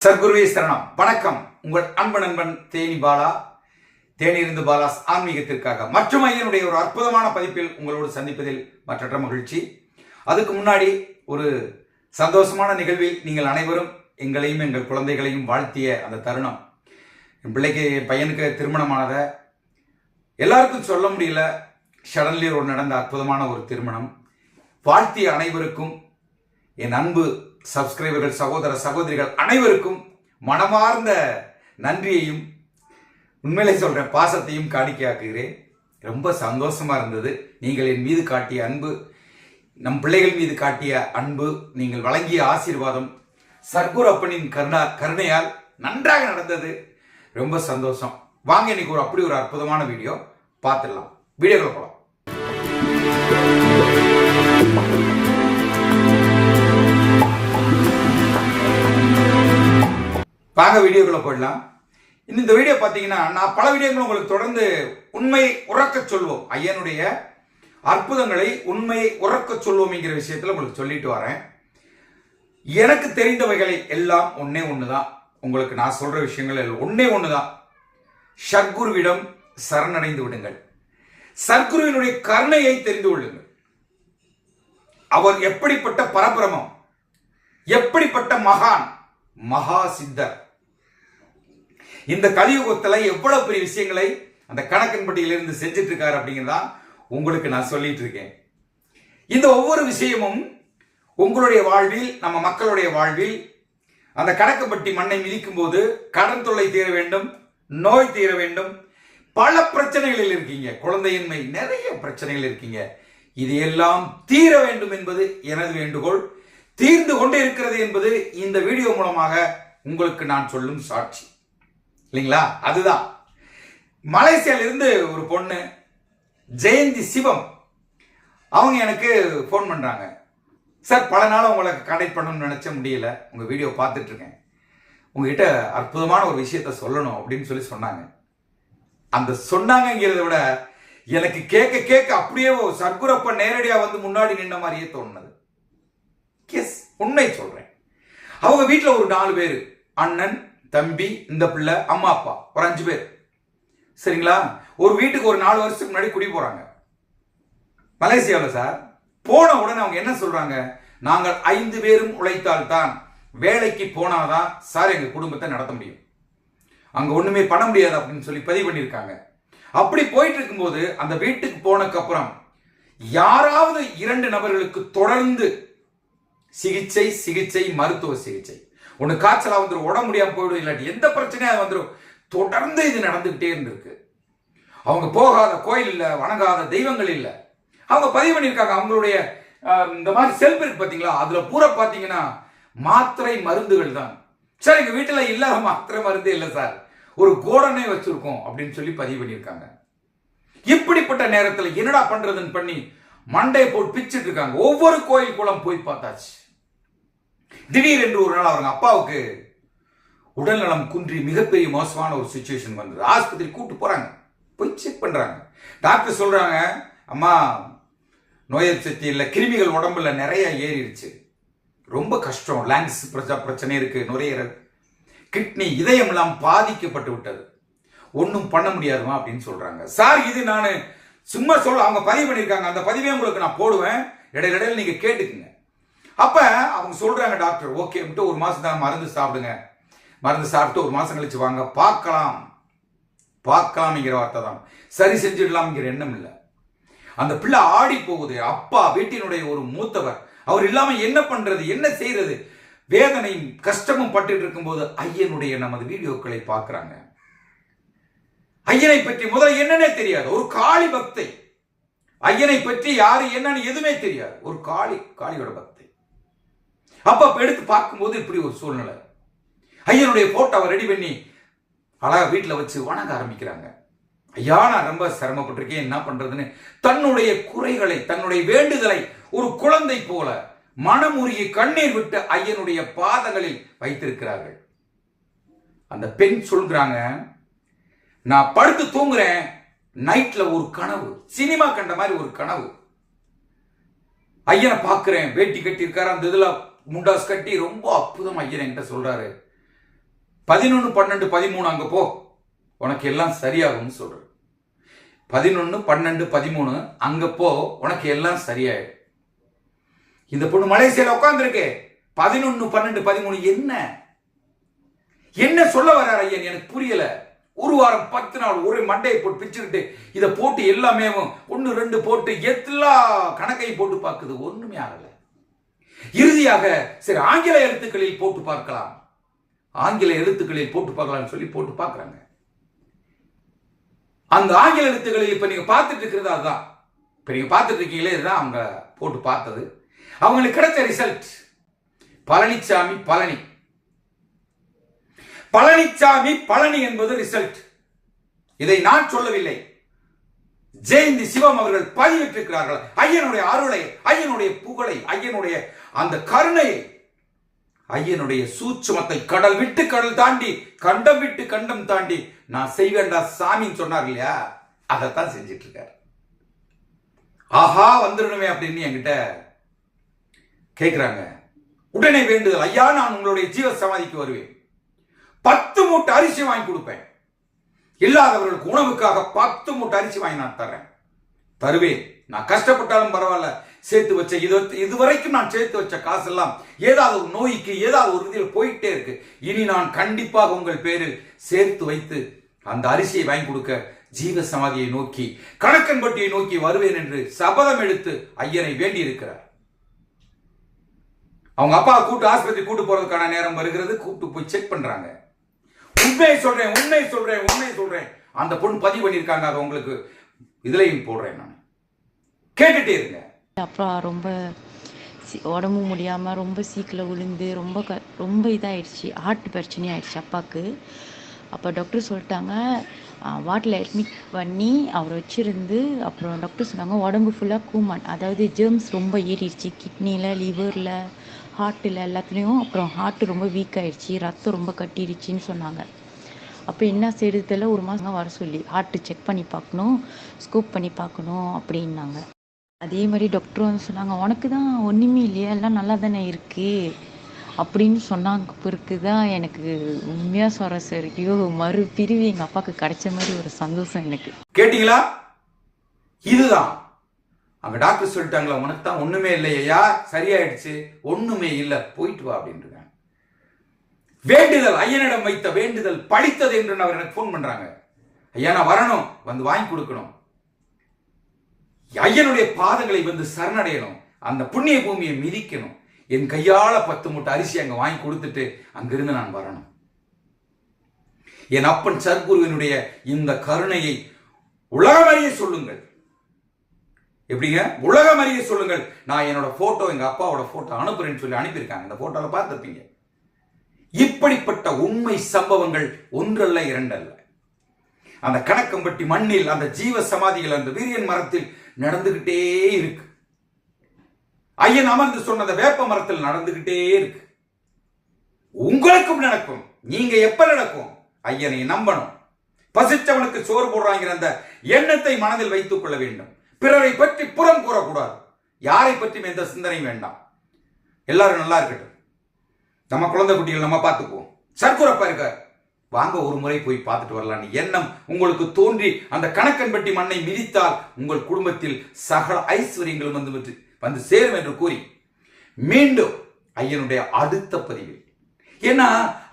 சர்க்குருவே சரணம். வணக்கம். உங்கள் அன்பு நண்பன் தேனி பாலா, தேனியிருந்து பாலாஸ் ஆன்மீகத்திற்காக மற்றும் ஐயனுடைய ஒரு அற்புதமான பதிப்பில் உங்களோடு சந்திப்பதில் மற்றற்ற மகிழ்ச்சி. அதுக்கு முன்னாடி ஒரு சந்தோஷமான நிகழ்வில் நீங்கள் அனைவரும் எங்களையும் எங்கள் குழந்தைகளையும் வாழ்த்திய அந்த தருணம். என் பிள்ளைக்கு என் பையனுக்கு திருமணமானத எல்லாருக்கும் சொல்ல முடியல. சடன்லி ஒரு நடந்த அற்புதமான ஒரு திருமணம். வாழ்த்திய அனைவருக்கும் என் அன்பு சப்ஸ்கிரைபர்கள், சகோதர சகோதரிகள் அனைவருக்கும் மனமார்ந்த நன்றியையும் உண்மையிலே சொல்றேன் பாசத்தையும் காணிக்கையாக்குகிறேன். ரொம்ப சந்தோஷமா இருந்தது. நீங்கள் என் மீது காட்டிய அன்பு, நம் பிள்ளைகள் மீது காட்டிய அன்பு, நீங்கள் வழங்கிய ஆசீர்வாதம், சர்க்குரு அப்பனின் கருணையால் நன்றாக நடந்தது. ரொம்ப சந்தோஷம். வாங்க இன்னைக்கு அப்படி ஒரு அற்புதமான வீடியோ பார்த்துடலாம். வீடியோக்குள்ள போலாம். வாங்க வீடியோக்குள்ள போயிடலாம். இந்த வீடியோ பார்த்தீங்கன்னா, நான் பல வீடியோக்கள் உங்களுக்கு தொடர்ந்து உண்மை உறக்க சொல்வோம், ஐயனுடைய அற்புதங்களை உண்மையை உறக்க சொல்வோம் என்கிற விஷயத்துல உங்களுக்கு சொல்லிட்டு வரேன். எனக்கு தெரிந்தவைகளை எல்லாம் ஒன்னே ஒண்ணுதான். உங்களுக்கு நான் சொல்ற விஷயங்கள் ஒன்னே ஒண்ணுதான். சர்க்குருவிடம் சரணடைந்து விடுங்கள். சர்க்குருவினுடைய கருணையை தெரிந்து கொள்ளுங்கள். அவர் எப்படிப்பட்ட பரபிரமம், எப்படிப்பட்ட மகான், மகா சித்தர். இந்த கலியுகத்துல எவ்வளவு பெரிய விஷயங்களை அந்த கணக்கன்பட்டியிலிருந்து செஞ்சிட்டு இருக்காரு அப்படிங்கிறதா உங்களுக்கு நான் சொல்லிட்டு இருக்கேன். இந்த ஒவ்வொரு விஷயமும் உங்களுடைய வாழ்வில், நம்ம மக்களுடைய வாழ்வில் அந்த கணக்கன்பட்டி மண்ணை மிதிக்கும் போது கடன் தொல்லை தீர வேண்டும், நோய் தீர வேண்டும், பல பிரச்சனைகளில் இருக்கீங்க, குழந்தையின்மை, நிறைய பிரச்சனைகள் இருக்கீங்க. இது எல்லாம் தீர வேண்டும் என்பது எனது வேண்டுகோள். தீர்ந்து கொண்டே இருக்கிறது என்பது இந்த வீடியோ மூலமாக உங்களுக்கு நான் சொல்லும் சாட்சி இல்லைங்களா? அதுதான். மலேசியால இருந்து ஒரு பொண்ணு ஜெயந்தி சிவம், அவங்க எனக்கு போன் பண்றாங்க. சார், பல நாள் உங்களுக்கு கான்டாக்ட் பண்ணணும்னு நினைச்ச முடியல, உங்க வீடியோ பார்த்துட்டு இருக்கேன், உங்ககிட்ட அற்புதமான ஒரு விஷயத்த சொல்லணும் அப்படின்னு சொல்லி சொன்னாங்க. அந்த சொன்னாங்கிறத விட எனக்கு கேட்க கேட்க அப்படியே சர்க்குரப்ப நேரடியா வந்து முன்னாடி நின்ன மாதிரியே தோணுது. உண்மை சொல்றேன். அவங்க வீட்டுல ஒரு 4 பேர், அண்ணன், தம்பி, இந்த பிள்ளை, அம்மா, அப்பா, ஒரு 5 பேர். சரிங்களா? ஒரு வீட்டுக்கு ஒரு 4 வருஷத்துக்கு முன்னாடி குடி போறாங்க மலேசியாவில். சார், போன உடனே அவங்க என்ன சொல்றாங்க, நாங்கள் 5 பேரும் உழைத்தால் தான், வேலைக்கு போனாதான் சார் எங்க குடும்பத்தை நடத்த முடியும், அங்க ஒண்ணுமே பண்ண முடியாது அப்படின்னு சொல்லி பதிவு பண்ணியிருக்காங்க. அப்படி போயிட்டு இருக்கும்போது அந்த வீட்டுக்கு போனதுக்கு அப்புறம் யாராவது 2 நபர்களுக்கு தொடர்ந்து சிகிச்சை சிகிச்சை மருத்துவ சிகிச்சை, ஒண்ணு காய்ச்சலா வந்துடும், உடம்பு முடியாம போயிடும், இல்லாட்டி எந்த பிரச்சனையா வந்துடும், தொடர்ந்து இது நடந்துகிட்டே இருந்திருக்கு. அவங்க போகாத கோயில் இல்ல, வணங்காத தெய்வங்கள் இல்ல. அவங்க பதிவு பண்ணியிருக்காங்க. அவங்களுடைய இந்த மாதிரி செல்ஃப் இருக்கு பாத்தீங்களா, அதுல பூரா பாத்தீங்கன்னா மாத்திரை மருந்துகள் தான். சார், எங்க வீட்டுல இல்லாத மாத்திரை மருந்தே இல்லை சார், ஒரு கோடனை வச்சிருக்கோம் அப்படின்னு சொல்லி பதிவு பண்ணியிருக்காங்க. இப்படிப்பட்ட நேரத்தில் என்னடா பண்றதுன்னு பண்ணி மண்டை போட்டு பிச்சுட்டு இருக்காங்க. ஒவ்வொரு கோயில் குளம் போய் பார்த்தாச்சு. திடீரென்று ஒரு நாள் அவங்க அப்பாவுக்கு உடல்நலம் குன்றி மிகப்பெரிய மோசமான ஒரு சிச்சுவேஷன் வந்தது. ஆஸ்பத்திரி கூட்டு போறாங்க, போய் செக் பண்றாங்க. டாக்டர் சொல்றாங்க, அம்மா நோய் சக்தி இல்லை, கிருமிகள் உடம்புல நிறைய ஏறிடுச்சு, ரொம்ப கஷ்டம், லாங்ஸ் பிரச்சனை இருக்கு, நுரையீரல், கிட்னி, இதயம் எல்லாம் பாதிக்கப்பட்டு விட்டது, ஒன்றும் பண்ண முடியாதுமா அப்படின்னு சொல்றாங்க. சார், இது நான் சும்மா சொல்ல, அவங்க பதிவு பண்ணியிருக்காங்க, அந்த பதிவே உங்களுக்கு நான் போடுவேன், இடையில நீங்க கேட்டுக்குங்க. அப்ப அவங்க சொல்றாங்க, டாக்டர் ஓகே, ஒரு மாசம் தான் மருந்து சாப்பிடுங்க, மருந்து சாப்பிட்டு ஒரு மாசம் கழிச்சு வாங்க, பார்க்கலாம்ங்கிற வார்த்தை தான், சரி செஞ்சிடலாம்ங்கிற எண்ணம் இல்லை. அந்த பிள்ளை ஆடி போகுது. அப்பா வீட்டினுடைய ஒரு மூத்தவர், அவர் இல்லாம என்ன பண்றது, என்ன செய்யறது, வேதனையும் கஷ்டமும் பட்டு இருக்கும்போது ஐயனுடைய நமது வீடியோக்களை பார்க்கிறாங்க. ஐயனை பற்றி முதல்ல என்னன்னே தெரியாது, ஒரு காளி பக்தை, ஐயனை பற்றி யாரு என்னன்னு எதுவுமே தெரியாது, ஒரு காளியோட பக்தை. அப்ப எடுத்து பார்க்கும்போது இப்படி ஒரு சூழ்நிலை. ஐயனுடைய போட்டோவை ரெடி பண்ணி அழகா வீட்டுல வச்சு வணங்க ஆரம்பிக்கிறாங்க. ஐயா, நான் ரொம்ப சிரமப்பட்டிருக்கேன், என்ன பண்றதுன்னு தன்னுடைய குறைகளை, தன்னுடைய வேண்டுதலை ஒரு குழந்தை போல மனமுருகி கண்ணீர் விட்டு ஐயனுடைய பாதங்களில் வைத்திருக்கிறார்கள். அந்த பெண் சொல்றாங்க, நான் படுத்து தூங்குறேன், நைட்ல ஒரு கனவு, சினிமா கண்ட மாதிரி ஒரு கனவு, ஐயனை பார்க்கிறேன், வேட்டி கட்டி இருக்காரு, அந்த இதுல முண்டாஸ் கட்டி ரொம்ப அற்புதம் ஐயன் என்கிட்ட சொல்றாரு. 11, 12, 13 அங்க போ, உனக்கு எல்லாம் சரியாகும்னு சொல்ற. 11, 12, 13 அங்க போ, உனக்கு எல்லாம் சரியாயிடும். இந்த பொண்ணு மலேசியால உட்கார்ந்துருக்கு. 11, 12, 13 என்ன சொல்ல வர்றார் ஐயன் எனக்கு புரியல. ஒரு வாரம் 10 நாள் ஒரே மண்டையை போட்டு பிச்சுக்கிட்டு இதை போட்டு எல்லாமே 1, 2 போட்டு எல்லா கணக்கை போட்டு பார்க்குது, ஒண்ணுமே ஆகல. இறுதியாக சரி ஆங்கில எழுத்துக்களில் போட்டு பார்க்கலாம், ஆங்கில எழுத்துக்களில் போட்டு பார்க்கலாம்னு சொல்லி போட்டு பார்க்கறாங்க. அந்த ஆங்கில எழுத்துக்களில் இப்ப நீங்க பார்த்துட்டு இருக்கிறது அதுதான். இப்ப நீங்க பார்த்துட்டு இருக்கீங்களே, இதுதான் அவங்க போட்டு பார்த்தது. அவங்களுக்கு கிடைச்ச ரிசல்ட் பழனிசாமி பழனி. பழனிசாமி பழனி என்பது ரிசல்ட். இதை நான் சொல்லவில்லை, ஜெயந்தி சிவம் அவர்கள் பதிவிட்டிருக்கிறார்கள். ஐயனுடைய அருளை, ஐயனுடைய புகழை, ஐயனுடைய அந்த கருணையை, ஐயனுடைய சூட்சுமத்தை கடல் விட்டு கடல் தாண்டி, கண்டம் விட்டு கண்டம் தாண்டி நான் செய்வேண்டா சாமின்னு சொன்னார் இல்லையா, அதைத்தான் செஞ்சிட்டு இருக்காரு. ஆஹா வந்துடணுமே அப்படின்னு என்கிட்ட கேட்கிறாங்க. உடனே வேண்டுதல், ஐயா நான் உங்களுடைய ஜீவ சமாதிக்கு வருவேன், 10 மூட்டை அரிசி வாங்கி கொடுப்பேன், இல்லாதவர்களுக்கு உணவுக்காக 10 மூட்டை அரிசி வாங்கி நான் தருவேன். நான் கஷ்டப்பட்டாலும் பரவாயில்ல, சேர்த்து வச்ச இதுவரைக்கும் நான் சேர்த்து வச்ச காசெல்லாம் ஏதாவது ஒரு நோய்க்கு ஏதாவது ஒரு இதில் போயிட்டே இருக்கு. இனி நான் கண்டிப்பாக உங்கள் பேரில் சேர்த்து வைத்து அந்த அரிசியை வாங்கி கொடுக்க ஜீவ சமாதியை நோக்கி, கணக்கன்பட்டியை நோக்கி வருவேன் என்று சபதம் எடுத்து ஐயனை வேண்டி இருக்கிறார். அவங்க அப்பா கூட்டு ஆஸ்பத்திரி கூட்டு போறதுக்கான நேரம் வருகிறது. கூட்டு போய் செக் பண்றாங்க. உண்மையை சொல்றேன், உண்மை சொல்றேன், உண்மை சொல்றேன். அந்த பொண்ணு பதிவு பண்ணியிருக்காங்க, அதை உங்களுக்கு இதுலையும் போடுறேன், நான் கேட்டுட்டே இருங்க. அப்புறம் ரொம்ப உடம்பு முடியாமல் ரொம்ப சீக்கிரம் விழுந்து ரொம்ப இதாகிடுச்சு, ஹார்ட் பிரச்சனை ஆயிடுச்சு அப்பாவுக்கு. அப்போ டாக்டர் சொல்லிட்டாங்க, வாட்டில் அட்மிட் பண்ணி அவரை வச்சுருந்து. அப்புறம் டாக்டர் சொன்னாங்க உடம்பு ஃபுல்லாக கூமான், அதாவது ஜெர்ம்ஸ் ரொம்ப ஏறிடுச்சு, கிட்னியில், லிவரில், ஹார்ட்டில் எல்லாத்துலேயும். அப்புறம் ஹார்ட்டு ரொம்ப வீக் ஆகிடுச்சு, ரத்தம் ரொம்ப கட்டிடுச்சின்னு சொன்னாங்க. அப்போ என்ன செய்யறதுல ஒரு மாதம் வர சொல்லி ஹார்ட்டு செக் பண்ணி பார்க்கணும், ஸ்கோப் பண்ணி பார்க்கணும் அப்படின்னாங்க. அதே மாதிரி டாக்டர் வந்து சொன்னாங்க, உனக்கு தான் ஒன்றுமே இல்லையா, எல்லாம் நல்லா தானே இருக்கு அப்படின்னு சொன்னாங்க. பிறகு தான் எனக்கு உண்மையாக சொல்கிற சார், ஐயோ மறுபிரிவு எங்கள் அப்பாவுக்கு கிடைச்ச மாதிரி ஒரு சந்தோஷம் எனக்கு. கேட்டீங்களா? இதுதான் அங்க டாக்டர் சொல்லிட்டாங்களா, உனக்கு தான் ஒண்ணுமே இல்லையா, சரியாயிடுச்சு, ஒண்ணுமே இல்லை, போயிட்டு வா அப்படின்றாங்க. வேண்டுதல், ஐயனிடம் வைத்த வேண்டுதல் பழித்தது என்று அவர் எனக்கு போன் பண்றாங்க. ஐயா நான் வரணும், வந்து வாங்கி கொடுக்கணும், ஐயனுடைய பாதங்களை வந்து சரணடையணும், அந்த புண்ணிய பூமியை மிதிக்கணும், என் கையால 10 மூட்டை அரிசி அங்க வாங்கி கொடுத்துட்டு அங்கிருந்து நான் வரணும். என் அப்பன் சர்க்குருவினுடைய இந்த கருணையை உலகமறிய சொல்லுங்கள். எப்படிங்க உலகமறிய சொல்லுங்கள். நான் என்னோட போட்டோ, எங்க அப்பாவோட போட்டோ அனுப்புறேன்னு சொல்லி அனுப்பியிருக்காங்க. இந்த போட்டோல பார்த்துருப்பீங்க. இப்படிப்பட்ட உண்மை சம்பவங்கள் ஒன்றல்ல இரண்டல்ல. அந்த கணக்கம்பட்டி மண்ணில், அந்த ஜீவ சமாதிகள், அந்த வீரியன் மரத்தில் நடந்துகிட்டே இருக்கு. ஐயன் அமர்ந்து சொன்ன அந்த வேப்ப மரத்தில் நடந்துகிட்டே இருக்கு. உங்களுக்கும் நடக்கும். நீங்க எப்ப நடக்கும்? ஐயனை நம்பணும். பசிச்சவனுக்கு சோறு போடுறாங்கிற அந்த எண்ணத்தை மனதில் வைத்துக் கொள்ள வேண்டும். பிறரை பற்றி புறம் கூறக்கூடாது. யாரை பற்றியும் எந்த சிந்தனையும் வேண்டாம். எல்லாரும் நல்லா இருக்கட்டும். நம்ம குழந்தை குட்டிகள் நம்ம பார்த்துக்குவோம். சர்க்குரப்பா இருக்கார், வாங்க ஒரு முறை போய் பார்த்துட்டு வரலாம் எண்ணம் உங்களுக்கு தோன்றி அந்த கணக்கன்பட்டி மண்ணை மிதித்தால் உங்கள் குடும்பத்தில் சகல ஐஸ்வர்யங்களும் வந்து சேரும் என்று கூறி மீண்டும் ஐயனுடைய அடுத்த பதிவில், ஏன்னா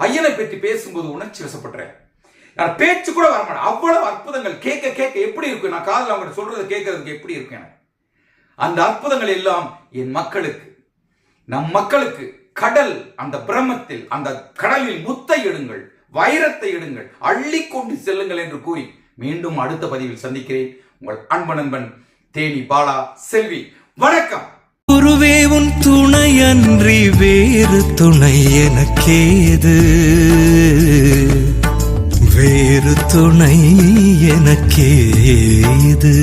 ஐயனை பற்றி பேசும்போது உணர்ச்சி வசப்படுறேன், நான் பேச்சு கூட வரமாட்டேன். அவ்வளவு அற்புதங்கள் கேட்க கேட்க எப்படி இருக்கும், நான் காதல் அவங்க சொல்றது கேட்கறதுக்கு எப்படி இருக்கு எனக்கு. அந்த அற்புதங்கள் எல்லாம் என் மக்களுக்கு, நம் மக்களுக்கு கடல், அந்த பிரம்மத்தில், அந்த கடலில் முத்தை எடுங்கள், வைரத்தை எடுங்கள், அள்ளி கொண்டு செல்லுங்கள் என்று கூறி மீண்டும் அடுத்த பதிவில் சந்திக்கிறேன். உங்கள் அன்பு நண்பன் தேனி பாலா செல்வி. வணக்கம். குருவே உன் துணையன்றி வேறு துணை எனக்கேது, வேறு துணை எனக்கேது.